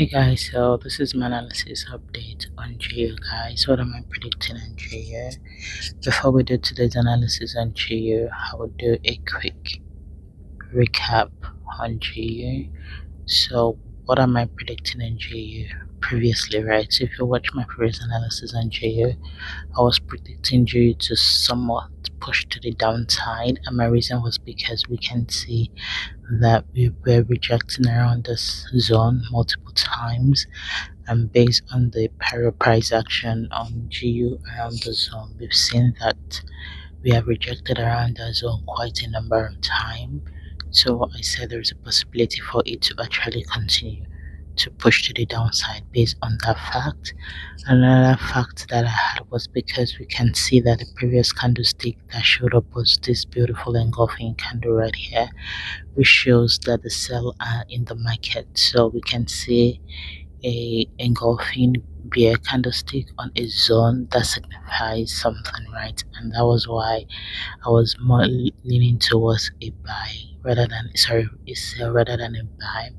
Hey guys, so this is my analysis update on GU guys. What am I predicting on GU? Before we do today's analysis on GU, I will do a quick recap on GU. So what am I predicting in GU previously, right? So if you watch my previous analysis on GU, I was predicting GU to somewhat push to the downside, and my reason was because we can see that we were rejecting around this zone multiple times, and based on the pair price action on GU around the zone, we've seen that we have rejected around the zone quite a number of times. So I said there's a possibility for it to actually continue to push to the downside based on that fact. Another fact that I had was because we can see that the previous candlestick that showed up was this beautiful engulfing candle right here, which shows that the sell are in the market. So we can see a engulfing bear candlestick on a zone that signifies something, right? And that was why I was more leaning towards a buy rather than a sell rather than a buy.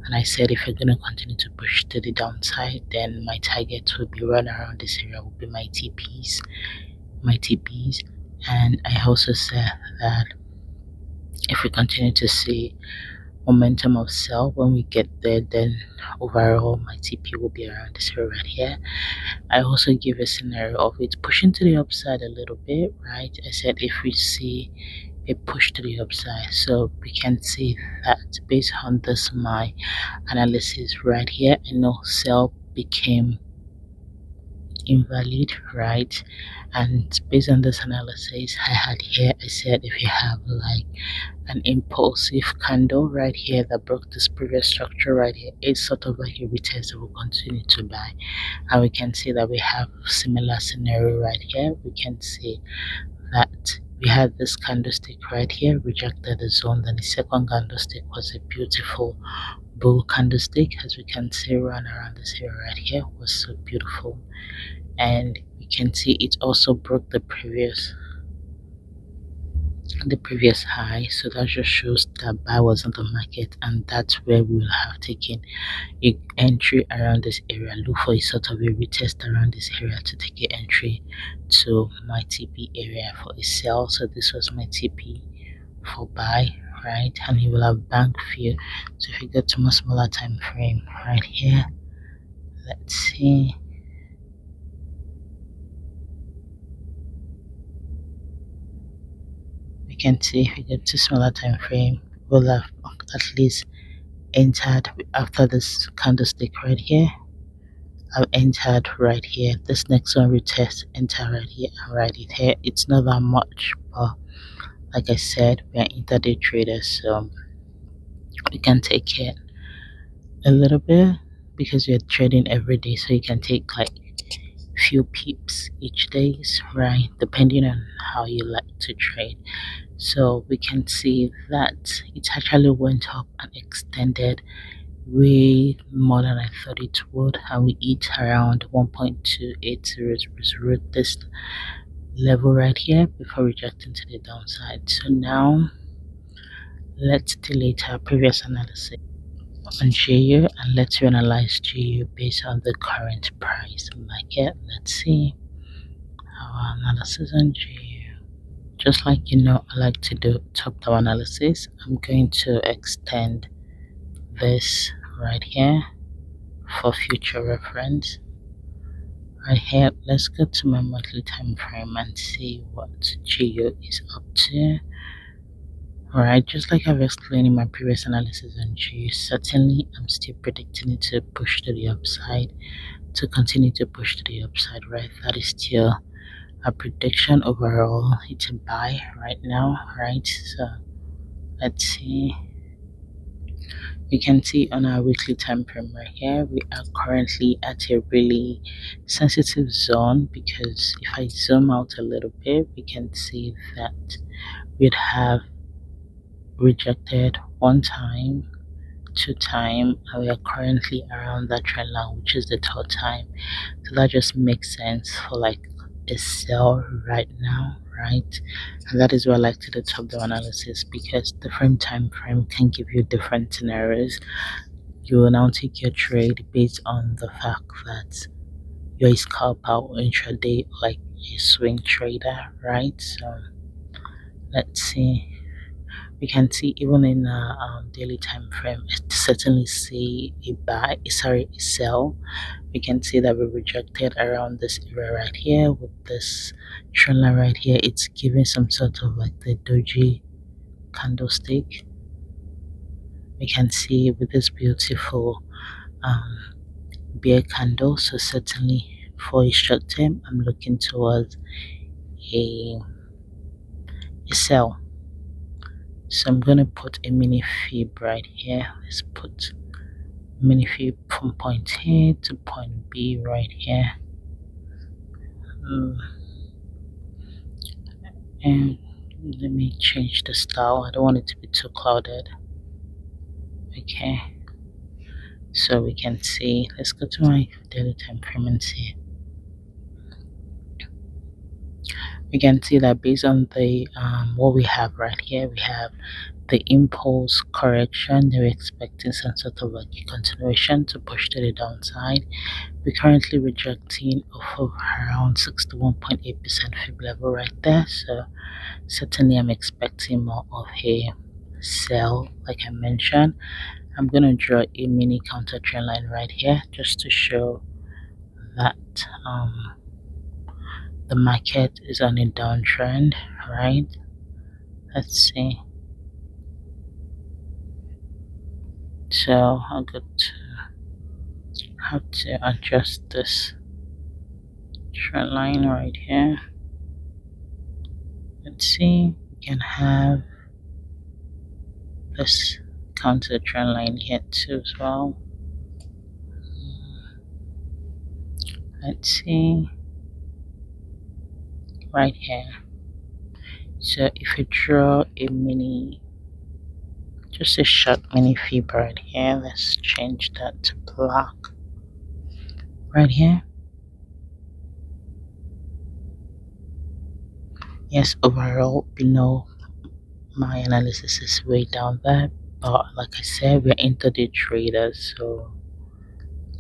And I said if you're going to continue to push to the downside, then my target will be run around this area, will be my TPs. And I also said that if we continue to see momentum of sell when we get there, then overall my TP will be around this area right here. I also give a scenario of it pushing to the upside a little bit, right? I said if we see a push to the upside, so we can see that based on this my analysis right here, I know sell became invalid, right? And based on this analysis I had here, I said if you have like an impulsive candle right here that broke this previous structure right here, it's sort of like a retest that will continue to buy. And we can see that we have similar scenario right here. We can see that we had this candlestick right here rejected the zone, then the second candlestick was a beautiful bull candlestick, as we can see run around this area right here, was so beautiful. And we can see it also broke the previous high, so that just shows that buy was on the market, and that's where we will have taken a entry around this area. Look for a sort of a retest around this area to take a entry to my TP area for a sell. So this was my TP for buy, right? And you will have bank fear. So if you go to my smaller time frame right here, let's see, we can see if we get to smaller time frame, we'll have at least entered after this candlestick right here. I've entered right here. This next one retest, enter right here and right here. It's not that much, but like I said, we are intraday traders, so we can take it a little bit because we're trading every day, so you can take like few pips each days, right? Depending on how you like to trade. So we can see that it actually went up and extended way more than I thought it would, and we hit around 1.280 this level right here before rejecting to the downside. So now let's delete our previous analysis on GU and let's analyze GU based on the current price market. Let's see our analysis on GU. Just like I like to do top-down analysis, I'm going to extend this right here for future reference. Right here, let's go to my monthly time frame and see what GU is up to. Alright, just like I've explained in my previous analysis on GU, certainly I'm still predicting it to push to the upside, to continue to push to the upside, right? That is still a prediction overall. It's a buy right now, right? So let's see. You can see on our weekly time frame right here, we are currently at a really sensitive zone, because if I zoom out a little bit, we can see that we'd have rejected one time, two time, and we are currently around that trend line, which is the third time. So that just makes sense for like a sell right now, right? And that is why I like to do top down analysis, because different time frame can give you different scenarios. you will now take your trade based on the fact that you're a scalper or intraday, like a swing trader, right? So let's see. We can see even in the daily time frame, it certainly see a buy, sorry, a sell. We can see that we rejected around this area right here with this trend line right here. It's giving some sort of like the doji candlestick. We can see with this beautiful um, bear candle. So certainly for a short term, I'm looking towards a, a sell. So I'm gonna put a mini fib right here. Let's put mini fib from point A to point B right here. And let me change the style. I don't want it to be too clouded. Okay, so we can see, let's go to my daily time frame and see. We can see that based on the what we have right here, we have the impulse correction. They're expecting some sort of like a continuation to push to the downside. We're currently rejecting off of around 61.8% fib level right there. So certainly I'm expecting more of a sell, like I mentioned. I'm gonna draw a mini counter trend line right here just to show that the market is on a downtrend, right? Let's see. So I'm going to have to adjust this trend line right here. Let's see, we can have this counter trend line here too as well. Let's see, right here. So if you draw a mini, just a short mini fib right here, let's change that to black right here. Yes, overall below my analysis is way down there, but like I said, we're intraday traders, so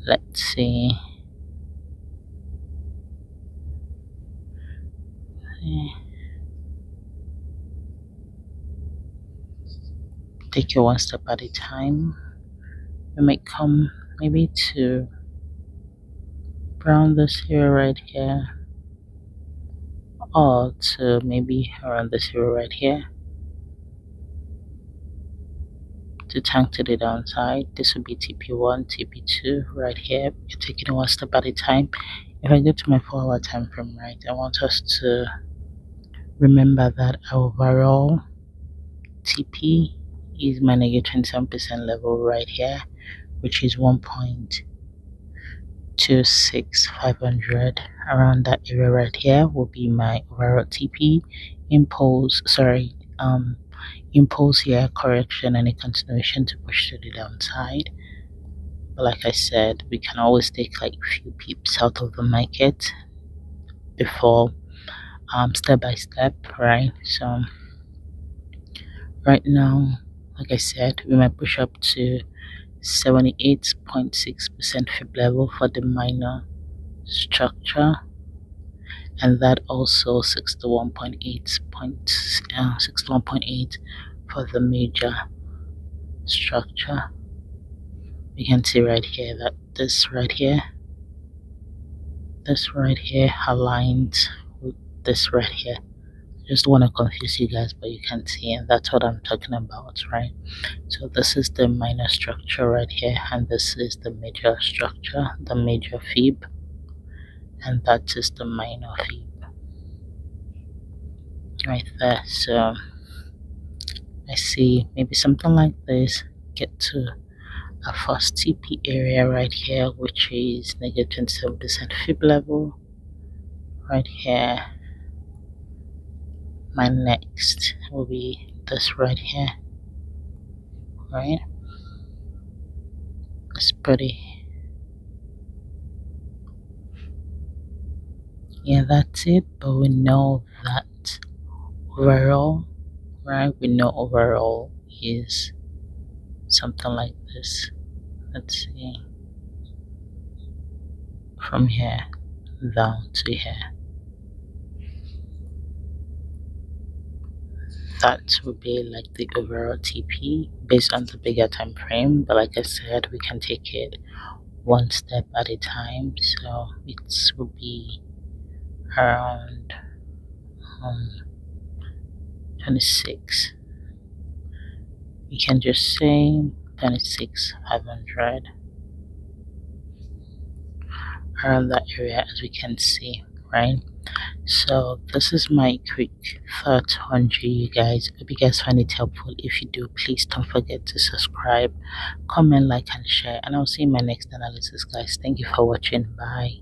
let's see. Take it one step at a time. We might come maybe to around this here right here, or to maybe around this here right here to tank to the downside. This would be TP1, TP2 right here. You're taking it one step at a time. If I go to my 4-hour time frame, right, I want us to remember that our overall TP is my negative 27% level right here, which is 1.26500. Around that area right here will be my overall TP. Impulse here, correction, and a continuation to push to the downside. But like I said, we can always take like a few pips out of the market before step by step, right? So right now, like I said, we might push up to 78.6% fib level for the minor structure, and that also 61.8 for the major structure. We can see right here that this right here aligns with this right here. Just want to confuse you guys, but you can see, and that's what I'm talking about, right? So this is the minor structure right here, and this is the major structure, the major fib, and that is the minor fib right there. So I see maybe something like this get to a first TP area right here, which is negative 27% fib level right here. My next will be this right here, right? It's pretty. Yeah, that's it. But we know that overall, right? We know overall is something like this. let's see, from here down to here. That would be like the overall TP based on the bigger time frame, but like I said, we can take it one step at a time. So it would be around 26. We can just say 26,500 around that area, as we can see, right? So this is my quick thought on GU, guys. Hope you guys find it helpful. If you do, please don't forget to subscribe, comment, like, and share, and I'll see you in my next analysis, guys. Thank you for watching. Bye.